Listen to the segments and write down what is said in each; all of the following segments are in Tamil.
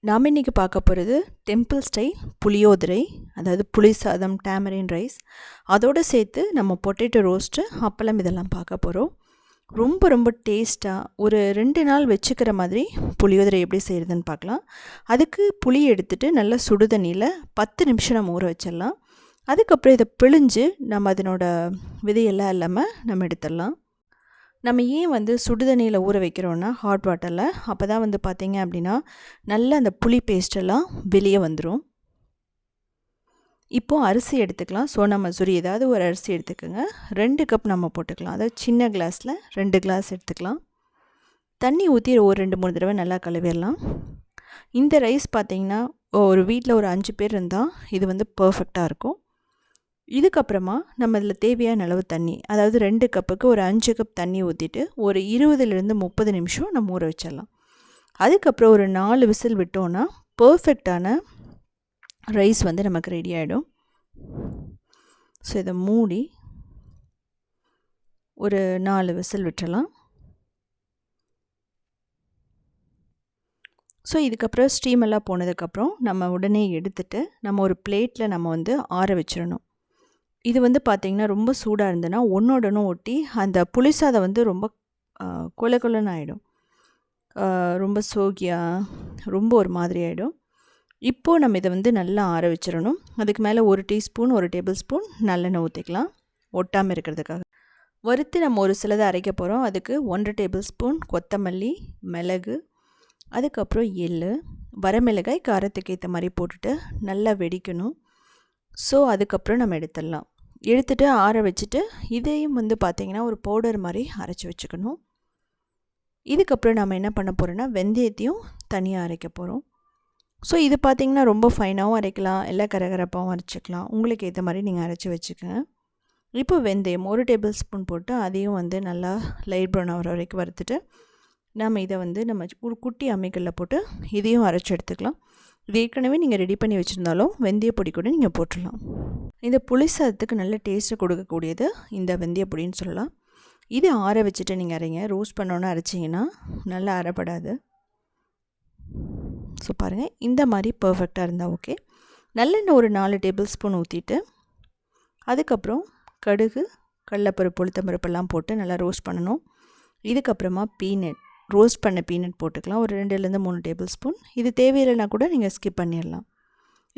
நாம் இன்றைக்கி பார்க்க போகிறது டெம்பிள் ஸ்டைல் புளியோதரை, அதாவது புளி சாதம், டேமரின் ரைஸ், அதோடு சேர்த்து நம்ம பொட்டேட்டோ ரோஸ்ட்டு, அப்பளம் இதெல்லாம் பார்க்க போகிறோம். ரொம்ப ரொம்ப டேஸ்ட்டாக ஒரு 2 நாள் வச்சுக்கிற மாதிரி புளியோதரை எப்படி செய்கிறதுன்னு பார்க்கலாம். அதுக்கு புளி எடுத்துகிட்டு நல்லா சுடு தண்ணியில் 10 நிமிஷம் நம்ம ஊற வச்சிடலாம். அதுக்கப்புறம் இதை பிழிஞ்சு நம்ம அதனோட விதையெல்லாம் இல்லாமல் நம்ம எடுத்துடலாம். நம்ம ஏன் சுடு தண்ணியில் ஊற வைக்கிறோன்னா ஹாட் வாட்டரில், அப்போ தான் பார்த்திங்க அப்படின்னா நல்லா அந்த புளி பேஸ்டெல்லாம் வெளியே வந்துடும். இப்போது அரிசி எடுத்துக்கலாம். சோனா மசூரி ஏதாவது ஒரு அரிசி எடுத்துக்கோங்க. 2 கப் நம்ம போட்டுக்கலாம். அதாவது சின்ன கிளாஸில் 2 கிளாஸ் எடுத்துக்கலாம். தண்ணி ஊற்றி ஒரு 2-3 தடவை நல்லா கழுவிடலாம். இந்த ரைஸ் பார்த்திங்கன்னா ஒரு வீட்டில் ஒரு 5 பேர் இருந்தால் இது பர்ஃபெக்டாக இருக்கும். இதுக்கப்புறமா நம்ம இதில் தேவையான அளவு தண்ணி, அதாவது 2 கப்புக்கு ஒரு 5 கப் தண்ணி ஊற்றிட்டு ஒரு 20-30 நிமிஷம் நம்ம ஊற வச்சிடலாம். அதுக்கப்புறம் ஒரு 4 விசில் விட்டோன்னா பர்ஃபெக்டான ரைஸ் நமக்கு ரெடி ஆகிடும். ஸோ இதை மூடி ஒரு 4 விசில் விட்டுறலாம். ஸோ இதுக்கப்புறம் ஸ்டீமெல்லாம் போனதுக்கப்புறம் நம்ம உடனே எடுத்துகிட்டு நம்ம ஒரு பிளேட்டில் நம்ம ஆற வச்சிடணும். இது பார்த்திங்கன்னா ரொம்ப சூடாக இருந்ததுன்னா ஒன்றோடனு ஒட்டி அந்த புளிசாதம் ரொம்ப கொல கொலன்னு ஆகிடும். ரொம்ப சோகியாக ரொம்ப ஒரு மாதிரி ஆகிடும். இப்போது நம்ம இதை நல்லா ஆற வச்சிடணும். அதுக்கு மேலே 1 டீஸ்பூன் 1 டேபிள் ஸ்பூன் நல்லெண்ணெய் ஊற்றிக்கலாம், ஒட்டாமல் இருக்கிறதுக்காக. வறுத்து நம்ம ஒரு சிலதை அரைக்க போகிறோம். அதுக்கு 1 டேபிள் ஸ்பூன் கொத்தமல்லி, மிளகு, அதுக்கப்புறம் எள், வரமிளகாய் காரத்துக்கு ஏற்ற மாதிரி போட்டுட்டு நல்லா வெடிக்கணும். ஸோ அதுக்கப்புறம் நம்ம எடுத்துடலாம். எடுத்துகிட்டு ஆற வச்சுட்டு இதையும் பார்த்திங்கன்னா ஒரு பவுடர் மாதிரி அரைச்சி வச்சுக்கணும். இதுக்கப்புறம் நம்ம என்ன பண்ண போகிறோன்னா வெந்தயத்தையும் தனியாக அரைக்க போகிறோம். ஸோ இது பார்த்திங்கன்னா ரொம்ப ஃபைனாகவும் அரைக்கலாம், இல்லை கரகரப்பாகவும் அரைச்சிக்கலாம். உங்களுக்கு ஏற்ற மாதிரி நீங்கள் அரைச்சி வச்சுக்கோங்க. இப்போ வெந்தயம் 1 டேபிள் ஸ்பூன் போட்டு அதையும் நல்லா லைட் ப்ரௌன் ஆகிற வரைக்கும் வறுத்துட்டு நம்ம இதை நம்ம ஒரு குட்டி அம்மிக்கல்லில் போட்டு இதையும் அரைச்சி எடுத்துக்கலாம். இது ஏற்கனவே நீங்கள் ரெடி பண்ணி வச்சுருந்தாலும் வெந்தய பொடி கூட நீங்கள் போட்டுடலாம். இந்த புளி சாதத்துக்கு நல்ல டேஸ்ட்டு கொடுக்கக்கூடியது இந்த வெந்தய பொடின்னு சொல்லலாம். இது ஆற வச்சுட்டு நீங்கள் அரைங்க. ரோஸ்ட் பண்ணோன்னு அரைச்சிங்கன்னா நல்லா அரைப்படாது. ஸோ பாருங்கள், இந்த மாதிரி பர்ஃபெக்டாக இருந்தால் ஓகே. நல்லெண்ணெய் ஒரு 4 டேபிள் ஸ்பூன் ஊற்றிட்டு அதுக்கப்புறம் கடுகு, கடலைப்பருப்பு, உளுத்தம்பருப்பெல்லாம் போட்டு நல்லா ரோஸ்ட் பண்ணணும். இதுக்கப்புறமா பீனட், ரோஸ்ட் பண்ண பீனட் போட்டுக்கலாம், ஒரு 2-3 டேபிள் ஸ்பூன். இது தேவையில்லைனா கூட நீங்கள் ஸ்கிப் பண்ணிடலாம்.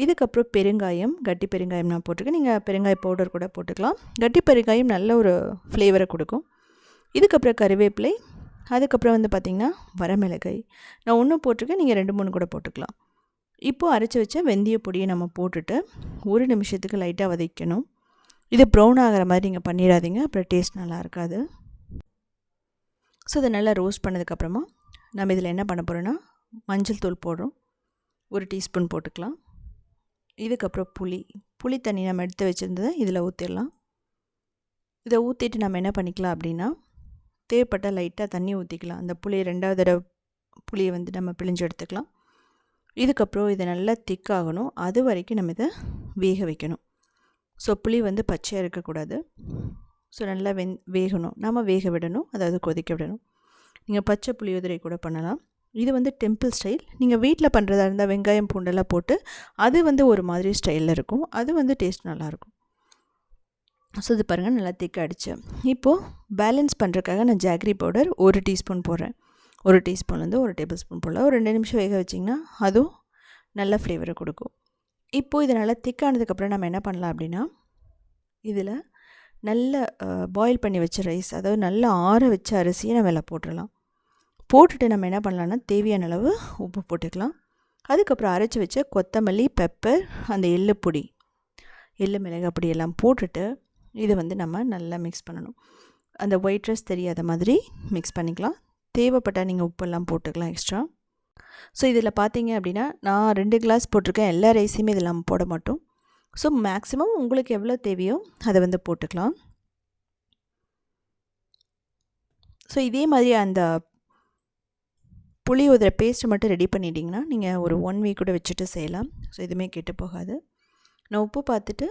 இதுக்கப்புறம் பெருங்காயம், கட்டி பெருங்காயம் நான் போட்டிருக்கேன். நீங்கள் பெருங்காய பவுடர் கூட போட்டுக்கலாம். கட்டி பெருங்காயம் நல்ல ஒரு ஃப்ளேவரை கொடுக்கும். இதுக்கப்புறம் கருவேப்பிலை, அதுக்கப்புறம் பார்த்திங்கன்னா வரமிளகாய் நான் 1 போட்டிருக்கேன், நீங்கள் 2-3 கூட போட்டுக்கலாம். இப்போது அரைச்சி வச்ச வெந்தய பொடியை நம்ம போட்டுட்டு 1 நிமிஷத்துக்கு லைட்டாக வதக்கணும். இது ப்ரௌன் ஆகிற மாதிரி நீங்கள் பண்ணிடாதீங்க, அப்புறம் டேஸ்ட் நல்லா இருக்காது. ஸோ இதை நல்லா ரோஸ்ட் பண்ணதுக்கப்புறமா நம்ம இதில் என்ன பண்ண போகிறோன்னா மஞ்சள் தூள் போடுறோம், 1 டீஸ்பூன் போட்டுக்கலாம். இதுக்கப்புறம் புளி தண்ணி நம்ம எடுத்து வச்சுருந்ததை இதில் ஊற்றிடலாம். இதை ஊற்றிட்டு நம்ம என்ன பண்ணிக்கலாம் அப்படின்னா தேவைப்பட்ட லைட்டாக தண்ணி ஊற்றிக்கலாம். அந்த புளியை 2வது தடவை புளியை நம்ம பிழிஞ்சு எடுத்துக்கலாம். இதுக்கப்புறம் இதை நல்லா திக்காகணும், அது வரைக்கும் நம்ம இதை வேக வைக்கணும். ஸோ புளி பச்சையாக இருக்கக்கூடாது. ஸோ நல்லா வேகணும், நம்ம வேக விடணும், அதாவது கொதிக்க விடணும். நீங்கள் பச்சை புளியோதரை கூட பண்ணலாம். இது டெம்பிள் ஸ்டைல். நீங்கள் வீட்டில் பண்ணுறதா இருந்தால் வெங்காயம் பூண்டெல்லாம் போட்டு அது ஒரு மாதிரி ஸ்டைலில் இருக்கும், அது டேஸ்ட் நல்லாயிருக்கும். ஸோ இது பாருங்கள் நல்லா திக்க அடித்தேன். இப்போது பேலன்ஸ் பண்ணுறதுக்காக நான் ஜாகரி பவுடர் 1 டீஸ்பூன் போடுறேன். 1 டீஸ்பூன்லேருந்து 1 டேபிள் ஸ்பூன் போடலாம். ஒரு 2 நிமிஷம் வேக வச்சிங்கன்னா அதுவும் நல்ல ஃப்ளேவரை கொடுக்கும். இப்போது இது நல்லா திக்கானதுக்கப்புறம் நம்ம என்ன பண்ணலாம் அப்படின்னா இதில் நல்ல பாயில் பண்ணி வச்ச ரைஸ், அதாவது நல்லா ஆற வச்ச அரிசியை நம்ம எல்லாம் போட்டுடலாம். போட்டுட்டு நம்ம என்ன பண்ணலான்னா தேவையான அளவு உப்பு போட்டுக்கலாம். அதுக்கப்புறம் அரைச்சி வச்ச கொத்தமல்லி, பெப்பர், அந்த எள்ளு பொடி, எள்ளு மிளகாய் பொடி எல்லாம் போட்டுட்டு இதை நம்ம நல்லா மிக்ஸ் பண்ணணும். அந்த ஒயிட் ரைஸ் தெரியாத மாதிரி மிக்ஸ் பண்ணிக்கலாம். தேவைப்பட்டால் நீங்கள் உப்பெல்லாம் போட்டுக்கலாம் எக்ஸ்ட்ரா. ஸோ இதில் பார்த்தீங்க அப்படின்னா நான் 2 கிளாஸ் போட்டிருக்கேன். எல்லா ரைஸையுமே இதில் நம்ம போட மாட்டோம். ஸோ மேக்ஸிமம் உங்களுக்கு எவ்வளோ தேவையோ அதை போட்டுக்கலாம். ஸோ இதே மாதிரி அந்த புளியோதரை பேஸ்ட்டு மட்டும் ரெடி பண்ணிட்டீங்கன்னா நீங்கள் ஒரு 1 வீக் கூட வச்சுட்டு செய்யலாம். ஸோ எதுவுமே கெட்டு போகாது. நான் உப்பு பார்த்துட்டு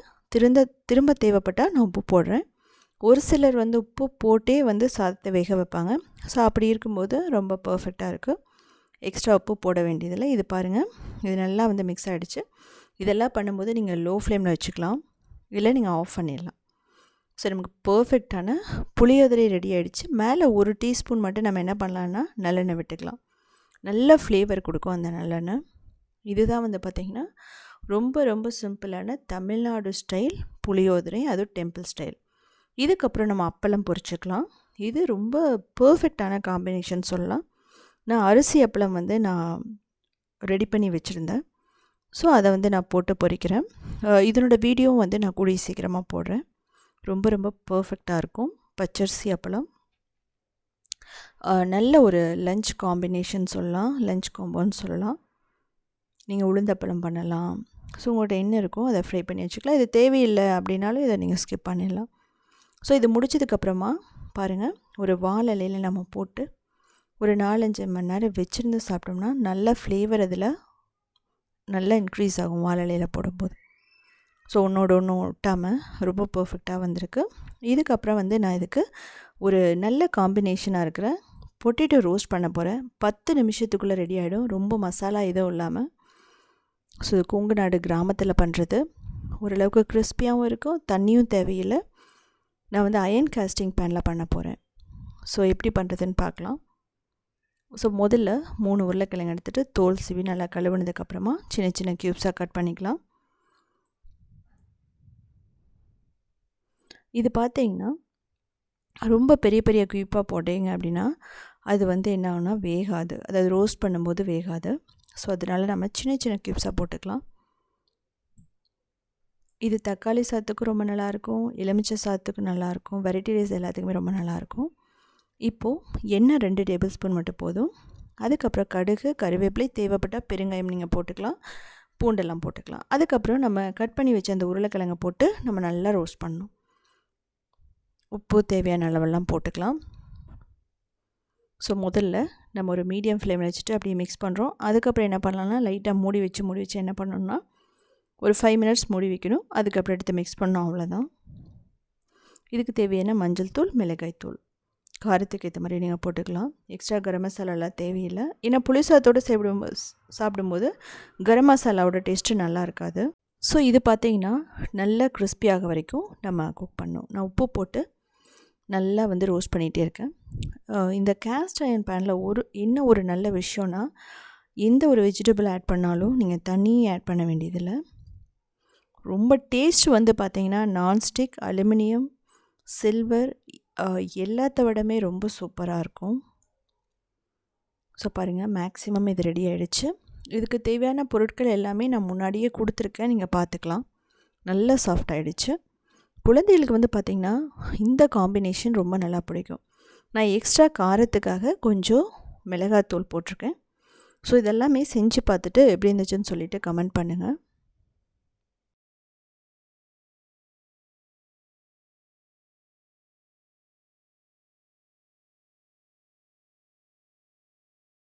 திரும்ப தேவைப்பட்டால் நான் உப்பு போடுறேன். ஒரு சிலர் உப்பு போட்டே சாதத்தை வேக வைப்பாங்க. ஸோ அப்படி இருக்கும்போது ரொம்ப பர்ஃபெக்டாக இருக்குது. எக்ஸ்ட்ரா உப்பு போட வேண்டியதில்லை. இது பாருங்கள், இது நல்லா வந்து மிக்ஸ் ஆகிடுச்சு. இதெல்லாம் பண்ணும்போது நீங்கள் லோ ஃப்ளேமில் வச்சுக்கலாம், இல்லை நீங்கள் ஆஃப் பண்ணிடலாம். ஸோ நமக்கு பர்ஃபெக்டான புளியோதரை ரெடி ஆகிடுச்சு. மேலே 1 டீஸ்பூன் மட்டும் நம்ம என்ன பண்ணலான்னா நல்லெண்ணெய் விட்டுக்கலாம். நல்ல ஃப்ளேவர் கொடுக்கும் அந்த நல்லெண்ணெய். இதுதான் வந்து பார்த்திங்கன்னா ரொம்ப ரொம்ப சிம்பிளான தமிழ்நாடு ஸ்டைல் புளியோதரை, அதுவும் டெம்பிள் ஸ்டைல். இதுக்கப்புறம் நம்ம அப்பளம் பொரிச்சிக்கலாம். இது ரொம்ப பர்ஃபெக்டான காம்பினேஷன் சொல்லலாம். நான் அரிசி அப்பளம் வந்து நான் ரெடி பண்ணி வச்சுருந்தேன். ஸோ அதை வந்து நான் போட்டு பொரிக்கிறேன். இதனோட வீடியோவும் வந்து நான் கூடிய சீக்கிரமாக போடுறேன். ரொம்ப ரொம்ப பர்ஃபெக்டாக இருக்கும் பச்சரிசி அப்பளம். நல்ல ஒரு லஞ்ச் காம்பினேஷன் சொல்லலாம், லஞ்ச் காம்போன்னு சொல்லலாம். நீங்கள் உளுந்தப்பளம் பண்ணலாம். ஸோ உங்கள்கிட்ட என்ன இருக்கோ அதை ஃப்ரை பண்ணி வச்சுக்கலாம். இது தேவையில்லை அப்படின்னாலும் இதை நீங்கள் ஸ்கிப் பண்ணிடலாம். ஸோ இது முடிச்சதுக்கப்புறமா பாருங்கள், ஒரு வாழை இலையில் நம்ம போட்டு ஒரு 4-5 மணி நேரம் வச்சுருந்து சாப்பிட்டோம்னா நல்ல ஃப்ளேவர் அதில் நல்லா இன்க்ரீஸ் ஆகும் வாழை இலையில் போடும்போது. ஸோ ஒன்றோட ஒன்று ஒட்டாமல் ரொம்ப பர்ஃபெக்டாக வந்திருக்கு. இதுக்கப்புறம் வந்து நான் இதுக்கு ஒரு நல்ல காம்பினேஷனாக இருக்கிற பொட்டேட்டோ ரோஸ்ட் பண்ண போகிறேன். 10 நிமிஷத்துக்குள்ளே ரெடி ஆகிடும், ரொம்ப மசாலா எதுவும் இல்லாமல். ஸோ இது கொங்கு நாடு கிராமத்தில் பண்ணுறது. ஓரளவுக்கு கிறிஸ்பியாகவும் இருக்கும், தண்ணியும் தேவையில்லை. நான் வந்து அயன் காஸ்டிங் பேனில் பண்ண போகிறேன். ஸோ எப்படி பண்ணுறதுன்னு பார்க்கலாம். ஸோ முதல்ல 3 உருளைக்கிழங்கு எடுத்துகிட்டு தோல் சீவி நல்லா கழுவுனதுக்கப்புறமா சின்ன சின்ன க்யூப்ஸாக கட் பண்ணிக்கலாம். இது பார்த்தீங்கன்னா ரொம்ப பெரிய பெரிய க்யூப்பாக போட்டீங்க அப்படின்னா அது வந்து என்ன ஆகுனா வேகாது, அதாவது ரோஸ்ட் பண்ணும்போது வேகாது. ஸோ அதனால் நம்ம சின்ன சின்ன க்யூப்ஸாக போட்டுக்கலாம். இது தக்காளி சாதத்துக்கும் ரொம்ப நல்லாயிருக்கும், எலுமிச்சை சாதத்துக்கும் நல்லாயிருக்கும், வெரைட்டி ரைஸ் எல்லாத்துக்குமே ரொம்ப நல்லாயிருக்கும். இப்போது எண்ணெய் 2 டேபிள் ஸ்பூன் மட்டும் போதும். அதுக்கப்புறம் கடுகு, கருவேப்பிலை, தேவைப்பட்டால் பெருங்காயம் நீங்கள் போட்டுக்கலாம், பூண்டெல்லாம் போட்டுக்கலாம். அதுக்கப்புறம் நம்ம கட் பண்ணி வச்ச அந்த உருளைக்கிழங்கை போட்டு நம்ம நல்லா ரோஸ்ட் பண்ணணும். உப்பு தேவையான அளவெல்லாம் போட்டுக்கலாம். ஸோ முதல்ல நம்ம ஒரு மீடியம் ஃப்ளேமில் வச்சுட்டு அப்படியே மிக்ஸ் பண்ணுறோம். அதுக்கப்புறம் என்ன பண்ணலாம்னா லைட்டாக மூடி வச்சு என்ன பண்ணணும்னா ஒரு 5 மினிட்ஸ் மூடி வைக்கணும். அதுக்கப்புறம் எடுத்து மிக்ஸ் பண்ணோம், அவ்வளோதான். இதுக்கு தேவையான மஞ்சள் தூள், மிளகாய் தூள் காரத்துக்கு ஏற்ற மாதிரி நீங்கள் போட்டுக்கலாம். எக்ஸ்ட்ரா கரம் மசாலாலாம் தேவையில்லை. ஏன்னா புளி சாதத்தோடு சாப்பிடும்போது கரம் மசாலாவோட டேஸ்ட்டு நல்லா இருக்காது. ஸோ இது பார்த்திங்கன்னா நல்லா கிறிஸ்பியாக வரைக்கும் நம்ம குக் பண்ணணும். நான் உப்பு போட்டு நல்லா வந்து ரோஸ்ட் பண்ணிகிட்டே இருக்கேன். இந்த கேஸ்ட் அயர்ன் பேனில் என்ன ஒரு நல்ல விஷயம்னா, எந்த ஒரு வெஜிடபிள் ஆட் பண்ணாலும் நீங்கள் தண்ணியை ஆட் பண்ண வேண்டியதில்லை. ரொம்ப டேஸ்ட் வந்து பார்த்திங்கன்னா நான்ஸ்டிக், அலுமினியம், சில்வர் எல்லாத்த விடமே ரொம்ப சூப்பராக இருக்கும். ஸோ பாருங்கள், மேக்ஸிமம் இது ரெடி ஆகிடுச்சு. இதுக்கு தேவையான பொருட்கள் எல்லாமே நான் முன்னாடியே கொடுத்துருக்கேன், நீங்கள் பார்த்துக்கலாம். நல்லா சாஃப்ட் ஆகிடுச்சு. குழந்தைகளுக்கு வந்து பார்த்திங்கன்னா இந்த காம்பினேஷன் ரொம்ப நல்லா பிடிக்கும். நான் எக்ஸ்ட்ரா காரத்துக்காக கொஞ்சம் மிளகாத்தூள் போட்டிருக்கேன். ஸோ இதெல்லாமே செஞ்சு பார்த்துட்டு எப்படி இருந்துச்சுன்னு சொல்லிவிட்டு கமெண்ட் பண்ணுங்கள்.